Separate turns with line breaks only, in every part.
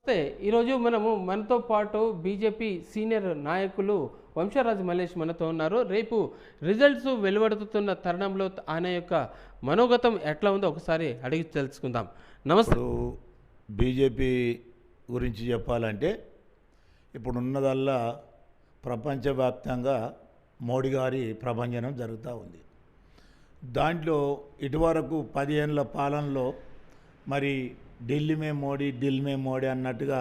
నమస్తే. ఈరోజు మనతో పాటు బీజేపీ సీనియర్ నాయకులు వంశరాజు మల్లేష్ మనతో ఉన్నారు. రేపు రిజల్ట్స్ వెలువడుతున్న తరుణంలో ఆయన యొక్క మనోగతం ఎట్లా ఉందో ఒకసారి అడిగి తెలుసుకుందాం. నమస్తే.
బీజేపీ గురించి చెప్పాలంటే ఇప్పుడున్నదల్లా ప్రపంచవ్యాప్తంగా మోడీ గారి ప్రభంజనం జరుగుతూ ఉంది. దాంట్లో ఇటువరకు 10 ఏళ్ళ పాలనలో మరి ఢిల్లీ మే మోడీ అన్నట్టుగా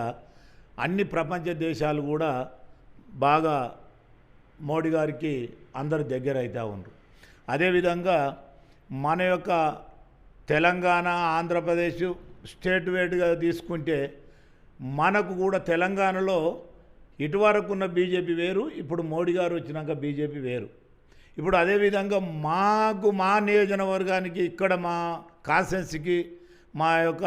అన్ని ప్రపంచ దేశాలు కూడా బాగా మోడీ గారికి అందరు దగ్గర అవుతూ ఉన్నారు. అదేవిధంగా మన యొక్క తెలంగాణ, ఆంధ్రప్రదేశ్ స్టేట్ వైడ్గా తీసుకుంటే మనకు కూడా తెలంగాణలో ఇటువరకు ఉన్న బీజేపీ వేరు, ఇప్పుడు మోడీ గారు వచ్చినాక బీజేపీ వేరు. ఇప్పుడు అదేవిధంగా మా నియోజకవర్గానికి ఇక్కడ మా కాన్స్టిట్యున్సీకి మా యొక్క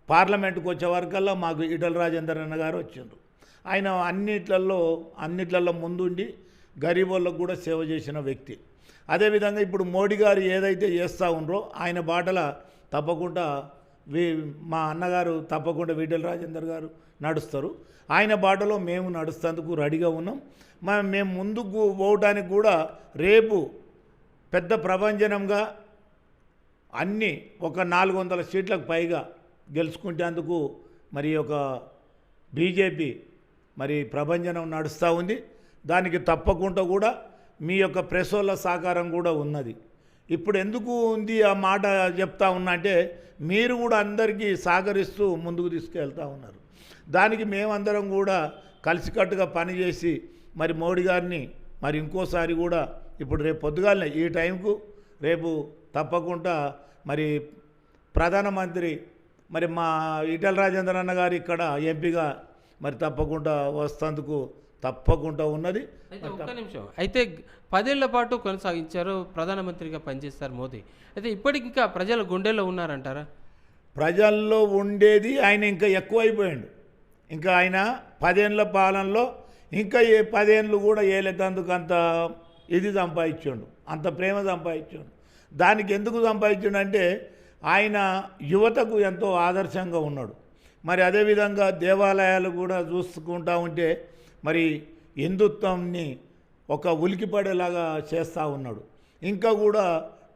పార్లమెంటుకు వచ్చే వరకల్లా మాకు ఈటల రాజేందర్ అన్న గారు వచ్చిండ్రు. ఆయన అన్నిట్లలో ముందుండి గరీబోళ్ళకు కూడా సేవ చేసిన వ్యక్తి. అదేవిధంగా ఇప్పుడు మోడీ గారు ఏదైతే చేస్తూ ఉన్నారో ఆయన బాటల తప్పకుండా మా అన్నగారు తప్పకుండా ఈటల రాజేందర్ గారు నడుస్తారు. ఆయన బాటలో మేము నడుస్తేందుకు రెడీగా ఉన్నాం. మేము ముందుకు పోవడానికి కూడా రేపు పెద్ద ప్రభంజనంగా అన్నీ ఒక 400 సీట్లకు పైగా గెలుచుకుంటేందుకు మరి ఒక బీజేపీ మరి ప్రభంజనం నడుస్తూ ఉంది. దానికి తప్పకుండా కూడా మీ యొక్క ప్రెస్ వాళ్ళ సహకారం కూడా ఉన్నది. ఇప్పుడు ఎందుకు ఉంది ఆ మాట చెప్తా ఉన్నా అంటే మీరు కూడా అందరికీ సహకరిస్తూ ముందుకు తీసుకెళ్తూ ఉన్నారు. దానికి మేమందరం కూడా కలిసికట్టుగా పనిచేసి మరి మోడీ గారిని మరి ఇంకోసారి కూడా ఇప్పుడు రేపు పొద్దుగాలనే ఈ టైంకు రేపు తప్పకుండా మరి ప్రధానమంత్రి మరి మా ఈటల రాజేందర్ అన్న గారు ఇక్కడ ఎంపీగా మరి తప్పకుండా వస్తేందుకు తప్పకుండా ఉన్నది.
ఒక్క నిమిషం. అయితే 10 ఏళ్ల పాటు కొనసాగించారు, ప్రధానమంత్రిగా పనిచేస్తారు మోదీ. అయితే ఇప్పటికి ఇంకా ప్రజల గుండెల్లో ఉన్నారంటారా?
ప్రజల్లో ఉండేది ఆయన ఇంకా ఎక్కువైపోయాడు. ఇంకా ఆయన 10 ఏళ్ళ పాలనలో ఇంకా 10 ఏళ్ళు కూడా ఏలేటందుకు అంత ఇది సంపాదించాడు, అంత ప్రేమ సంపాదించాడు. దానికి ఎందుకు సంపాదించాడు అంటే ఆయన యువతకు ఎంతో ఆదర్శంగా ఉన్నాడు. మరి అదేవిధంగా దేవాలయాలు కూడా చూసుకుంటూ ఉంటే మరి హిందుత్వంని ఒక ఉలికిపడేలాగా చేస్తూ ఉన్నాడు. ఇంకా కూడా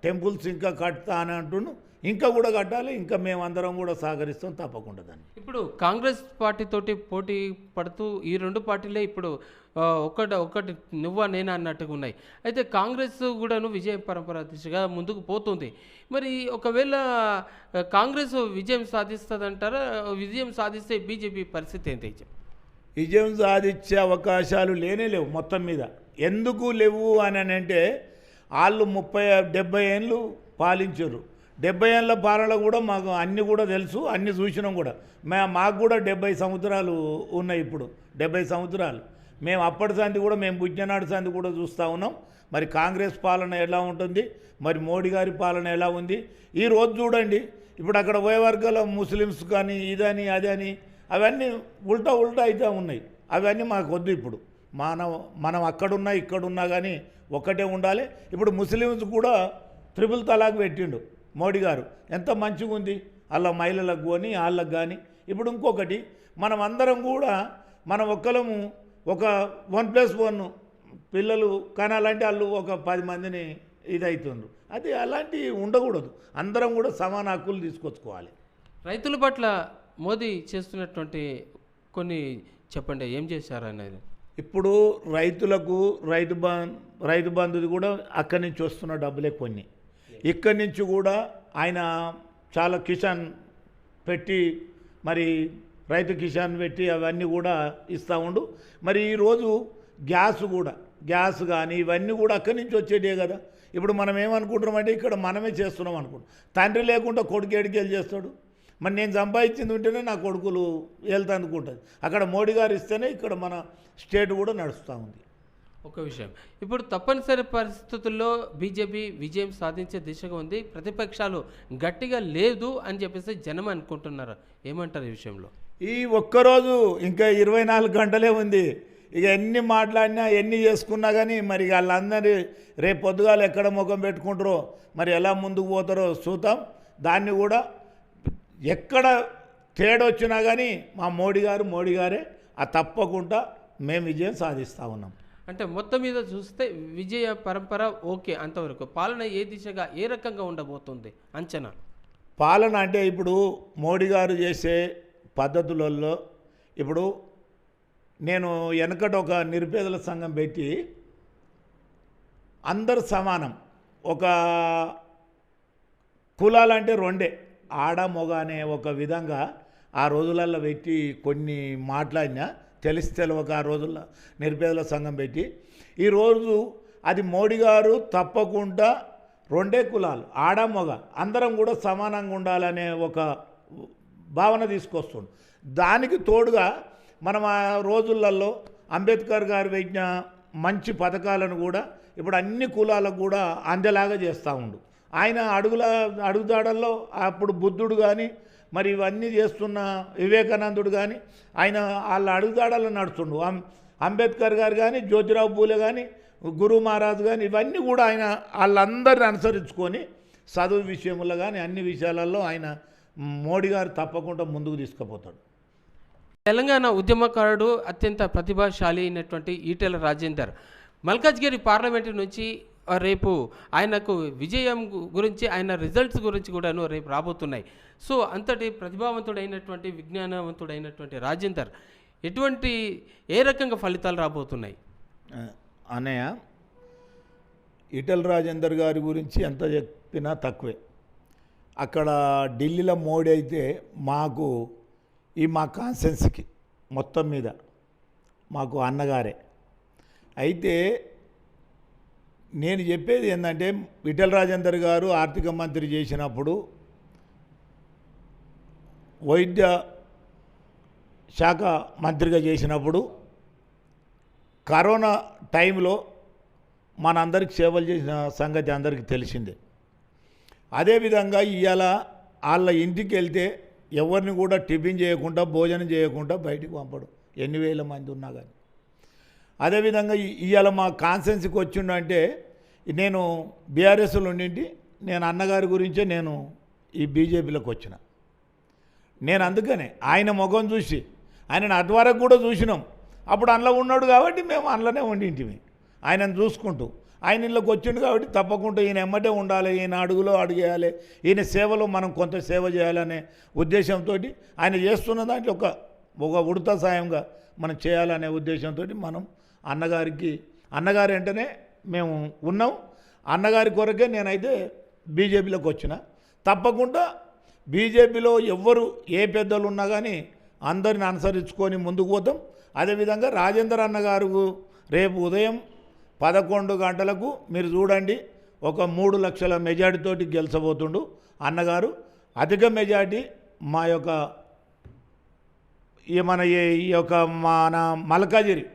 టెంపుల్స్ ఇంకా కడతా అని అంటున్నాడు. ఇంకా కూడా కట్టాలి. ఇంకా మేమందరం కూడా సహకరిస్తాం తప్పకుండా దాన్ని.
ఇప్పుడు కాంగ్రెస్ పార్టీతోటి పోటీ పడుతూ ఈ 2 పార్టీలే ఇప్పుడు ఒకటి నువ్వా నేనా అన్నట్టుగా ఉన్నాయి. అయితే కాంగ్రెస్ కూడాను విజయ పరంపర దిశగా ముందుకు పోతుంది. మరి ఒకవేళ కాంగ్రెస్ విజయం సాధిస్తుందంటారా? విజయం సాధిస్తే బీజేపీ పరిస్థితి ఏంటి?
విజయం సాధించే అవకాశాలు లేవు మొత్తం మీద. ఎందుకు లేవు అని అంటే వాళ్ళు 70 ఏళ్ళు పాలించారు. 70 ఏళ్ళ పాలన కూడా మాకు అన్నీ కూడా తెలుసు, అన్నీ చూసినాం కూడా. మాకు కూడా 70 సంవత్సరాలు ఉన్నాయి. ఇప్పుడు 70 సంవత్సరాలు మేము అప్పటి సంది కూడా మేము పుట్టినాడు సంది కూడా చూస్తూ ఉన్నాం. మరి కాంగ్రెస్ పాలన ఎలా ఉంటుంది, మరి మోడీ గారి పాలన ఎలా ఉంది. ఈ రోజు చూడండి, ఇప్పుడు అక్కడ పోయే వర్గాల ముస్లిమ్స్ కానీ ఇదని అదని అవన్నీ ఉల్టా అవుతూ ఉన్నాయి. అవన్నీ మాకు వద్దు. ఇప్పుడు మనం అక్కడున్నా ఇక్కడున్నా కానీ ఒక్కటే ఉండాలి. ఇప్పుడు ముస్లిమ్స్ కూడా 3 తలాక్ పెట్టిండు మోడీ గారు. ఎంత మంచిగా ఉంది అలా మహిళలకు కానీ వాళ్ళకు కానీ. ఇప్పుడు ఇంకొకటి మనం అందరం కూడా మనం ఒక్కలము ఒక 1+1 పిల్లలు కనాలంటే వాళ్ళు ఒక 10 మందిని ఇదవుతుండ్రు. అది అలాంటివి ఉండకూడదు. అందరం కూడా సమాన హక్కులు తీసుకొచ్చుకోవాలి.
రైతుల పట్ల మోదీ చేస్తున్నటువంటి కొన్ని చెప్పండి, ఏం చేశారు అనేది.
ఇప్పుడు రైతులకు రైతు బంధుది కూడా అక్కడి నుంచి వస్తున్న డబ్బులే కొన్ని. ఇక్కడి నుంచి కూడా ఆయన చాలా కిసాన్ పెట్టి మరి రైతు కిసాన్ పెట్టి అవన్నీ కూడా ఇస్తూ ఉండు. మరి ఈరోజు గ్యాస్ కానీ ఇవన్నీ కూడా అక్కడి నుంచి వచ్చేటే కదా. ఇప్పుడు మనం ఏమనుకుంటున్నామంటే ఇక్కడ మనమే చేస్తున్నాం అనుకుంటాం. తండ్రి లేకుండా కొడుకు ఎడికెళ్ళి చేస్తాడు. మరి నేను సంపాదించింది ఉంటేనే నా కొడుకులు వెళ్తా అనుకుంటుంది. అక్కడ మోడీ గారు ఇస్తేనే ఇక్కడ మన స్టేట్ కూడా నడుస్తూ ఉంది.
ఒక విషయం, ఇప్పుడు తప్పనిసరి పరిస్థితుల్లో బీజేపీ విజయం సాధించే దిశగా ఉంది, ప్రతిపక్షాలు గట్టిగా లేదు అని చెప్పేసి జనం అనుకుంటున్నారు. ఏమంటారు ఈ విషయంలో?
ఈ ఒక్కరోజు ఇంకా 24 గంటలే ఉంది. ఇక ఎన్ని మాట్లాడినా ఎన్ని చేసుకున్నా కానీ మరి వాళ్ళందరి రేపు పొద్దుగాలు ఎక్కడ ముఖం పెట్టుకుంటారో మరి ఎలా ముందుకు పోతారో చూద్దాం. దాన్ని కూడా ఎక్కడ తేడొచ్చినా కానీ మా మోడీ గారే తప్పకుండా మేము విజయం సాధిస్తూ ఉన్నాం.
అంటే మొత్తం మీద చూస్తే విజయ పరంపర ఓకే అంతవరకు. పాలన ఏ దిశగా ఏ రకంగా ఉండబోతుంది అంచనా?
పాలన అంటే ఇప్పుడు మోడీ గారు చేసే పద్ధతులలో ఇప్పుడు నేను వెనకట ఒక నిరుపేదల సంఘం పెట్టి అందరు సమానం, ఒక కులాలంటే రెండే, ఆడ మొగ అనే ఒక విధంగా ఆ రోజులలో పెట్టి కొన్ని మాట్లాడినా తెలియక ఆ రోజుల్లో నిరుపేదల సంఘం పెట్టి ఈరోజు అది మోడీ గారు తప్పకుండా రెండే కులాలు ఆడ మొగ అందరం కూడా సమానంగా ఉండాలనే ఒక భావన తీసుకొస్తుంది. దానికి తోడుగా మనం ఆ రోజులలో అంబేద్కర్ గారు పెట్టిన మంచి పథకాలను కూడా ఇప్పుడు అన్ని కులాలకు కూడా అందేలాగా చేస్తూ ఉండు. ఆయన అడుగుదాడల్లో అప్పుడు బుద్ధుడు కానీ మరి ఇవన్నీ చేస్తున్న వివేకానందుడు కానీ ఆయన వాళ్ళ అడుగుదాడల్లో నడుస్తుండు. అంబేద్కర్ గారు కానీ జ్యోతిరావు పూలే కానీ గురు మహారాజ్ కానీ ఇవన్నీ కూడా ఆయన వాళ్ళందరిని అనుసరించుకొని చదువు విషయంలో కానీ అన్ని విషయాలలో ఆయన మోడీ గారు తప్పకుండా ముందుకు తీసుకుపోతాడు.
తెలంగాణ ఉద్యమకారుడు అత్యంత ప్రతిభాశాలి అయినటువంటి ఈటెల రాజేందర్ మల్కాజ్గిరి పార్లమెంటు నుంచి రేపు ఆయనకు విజయం గురించి ఆయన రిజల్ట్స్ గురించి కూడాను రేపు రాబోతున్నాయి. సో అంతటి ప్రతిభావంతుడైనటువంటి విజ్ఞానవంతుడైనటువంటి రాజేందర్ ఎటువంటి ఏ రకంగా ఫలితాలు రాబోతున్నాయి?
అన్నయ్య, ఈటెల రాజేందర్ గారి గురించి ఎంత చెప్పినా తక్కువే. అక్కడ ఢిల్లీలో మోడీ అయితే మాకు మా కాన్సెన్స్కి మొత్తం మీద మాకు అన్నగారే. అయితే నేను చెప్పేది ఏంటంటే ఈటెల రాజేందర్ గారు ఆర్థిక మంత్రి చేసినప్పుడు వైద్య శాఖ మంత్రిగా చేసినప్పుడు కరోనా టైంలో మనందరికి సేవలు చేసిన సంగతి అందరికీ తెలిసిందే. అదేవిధంగా ఇవాళ వాళ్ళ ఇంటికి వెళ్తే ఎవరిని కూడా టిఫిన్ చేయకుండా భోజనం చేయకుండా బయటికి పంపడు, ఎన్ని వేల మంది ఉన్నా కానీ. అదేవిధంగా ఇవాళ మా కాన్సెన్స్కి వచ్చిండంటే నేను బీఆర్ఎస్లో ఉండింటి, నేను అన్నగారి గురించే నేను ఈ బీజేపీలోకి వచ్చిన. నేను అందుకనే ఆయన ముఖం చూసి ఆయనను అద్వారకు కూడా చూసినాం. అప్పుడు అందులో ఉన్నాడు కాబట్టి మేము అందులోనే ఉండింటిమి ఆయనను చూసుకుంటూ. ఆయన ఇళ్ళకి వచ్చిండు కాబట్టి తప్పకుండా ఈయన ఎమ్మటే ఉండాలి, ఈయన అడుగులో అడుగేయాలి, ఈయన సేవలో మనం కొంత సేవ చేయాలనే ఉద్దేశంతో ఆయన చేస్తున్న దాంట్లో ఒక ఉడత సాయంగా మనం చేయాలనే ఉద్దేశంతో మనం అన్నగారి వెంటనే మేము ఉన్నాం. అన్నగారి కొరకే నేనైతే బీజేపీలోకి వచ్చిన. తప్పకుండా బీజేపీలో ఎవ్వరు ఏ పెద్దలు ఉన్నా కానీ అందరిని అనుసరించుకొని ముందుకు పోతాం. అదేవిధంగా రాజేందర్ అన్నగారు రేపు ఉదయం 11 గంటలకు మీరు చూడండి, ఒక 3 లక్షల మెజార్టీతోటి గెలిచబోతుండు అన్నగారు. అధిక మెజార్టీ మా యొక్క మన మల్కాజిరి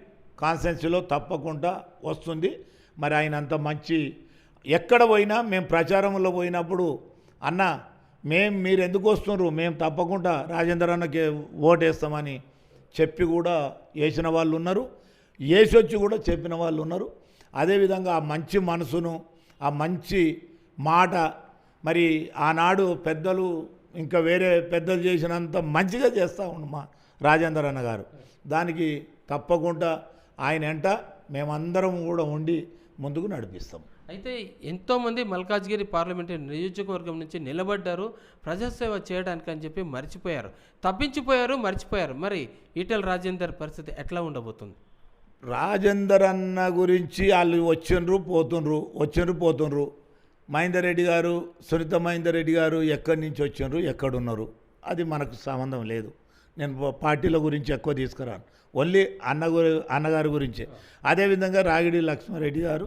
కాన్స్టిట్యున్సీలో తప్పకుండా వస్తుంది. మరి ఆయన అంత మంచి, ఎక్కడ పోయినా మేము ప్రచారంలో పోయినప్పుడు అన్న మీరు ఎందుకు వస్తున్నారు, మేము తప్పకుండా రాజేందర్ అన్నకి ఓటేస్తామని చెప్పి కూడా వేసిన వాళ్ళు ఉన్నారు, వేసొచ్చి కూడా చెప్పిన వాళ్ళు ఉన్నారు. అదేవిధంగా ఆ మంచి మనసును, ఆ మంచి మాట మరి ఆనాడు పెద్దలు ఇంకా వేరే పెద్దలు చేసినంత మంచిగా చేస్తూ ఉండు మా రాజేందర్ అన్న గారు. దానికి తప్పకుండా ఆయన వెంట మేమందరం కూడా ఉండి ముందుకు నడిపిస్తాం.
అయితే ఎంతోమంది మల్కాజ్గిరి పార్లమెంటరీ నియోజకవర్గం నుంచి నిలబడ్డారు ప్రజాసేవ చేయడానికి అని చెప్పి మర్చిపోయారు. మరి ఈటెల రాజేందర్ పరిస్థితి ఎట్లా ఉండబోతుంది?
రాజేందర్ అన్న గురించి వాళ్ళు వచ్చిండ్రు పోతుండ్రు. మహేందర్ రెడ్డి గారు, సునీత మహేందర్ రెడ్డి గారు ఎక్కడి నుంచి వచ్చిండ్రు, ఎక్కడున్నారు, అది మనకు సంబంధం లేదు. నేను పార్టీల గురించి ఎక్కువ తీసుకురాను, ఓన్లీ అన్నగారి గురించే. అదేవిధంగా రాగిడి లక్ష్మారెడ్డి గారు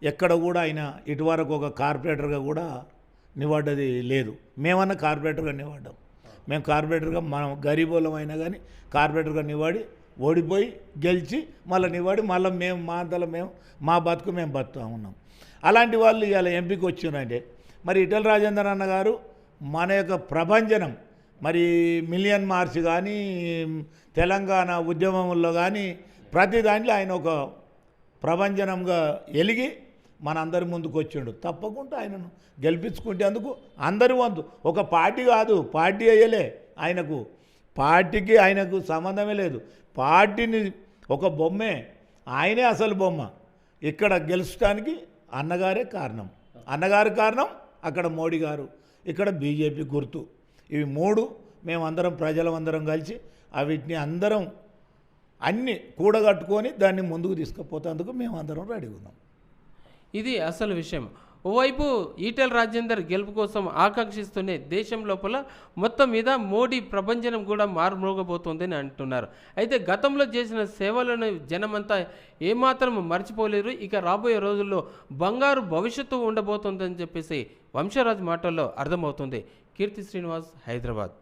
ఎక్కడ కూడా ఆయన ఇటువరకు ఒక కార్పొరేటర్గా కూడా నిలబడ్డది లేదు. మేమన్నా కార్పొరేటర్గా నిలబడ్డాం. మేము కార్పొరేటర్గా మనం గరీబోళం అయినా కానీ కార్పొరేటర్గా నిలబడి ఓడిపోయి గెలిచి మళ్ళీ నిలబడి మళ్ళీ మేము మా బతుకు మేము బతుకుతూ ఉన్నాం. అలాంటి వాళ్ళు ఇవాళ ఎంపీకి వచ్చిందంటే మరి ఈటెల రాజేందర్ అన్న గారు మన యొక్క ప్రభంజనం మరి మిలియన్ మార్చ్ కానీ తెలంగాణ ఉద్యమంలో కానీ ప్రతి దాంట్లో ఆయన ఒక ప్రభంజనంగా ఎలిగి మనందరి ముందుకు వచ్చిండు. తప్పకుండా ఆయనను గెలిపించుకుంటే అందుకు అందరి వంతు, ఒక పార్టీ కాదు, పార్టీ అయ్యలే ఆయనకు పార్టీకి ఆయనకు సంబంధమే లేదు. పార్టీని ఒక బొమ్మే, ఆయనే అసలు బొమ్మ. ఇక్కడ గెలుచడానికి అన్నగారే కారణం, అన్నగారు కారణం, అక్కడ మోడీ గారు, ఇక్కడ బీజేపీ గుర్తు. ఇవి మూడు మేమందరం ప్రజలందరం కలిసి వీటిని అందరం అన్నీ కూడగట్టుకొని దాన్ని ముందుకు తీసుకుపోతేందుకు మేమందరం రెడీగా ఉన్నాం.
ఇది అసలు విషయం. ఓవైపు ఈటెల రాజేందర్ గెలుపు కోసం ఆకాంక్షిస్తూనే దేశం లోపల మొత్తం మీద మోడీ ప్రభంజనం కూడా మారుమోగబోతోందని అంటున్నారు. అయితే గతంలో చేసిన సేవలను జనమంతా ఏమాత్రం మర్చిపోలేరు. ఇక రాబోయే రోజుల్లో బంగారు భవిష్యత్తు ఉండబోతోందని చెప్పేసి వంశరాజ్ మాటల్లో అర్థమవుతుంది. కీర్తి శ్రీనివాస్, హైదరాబాద్.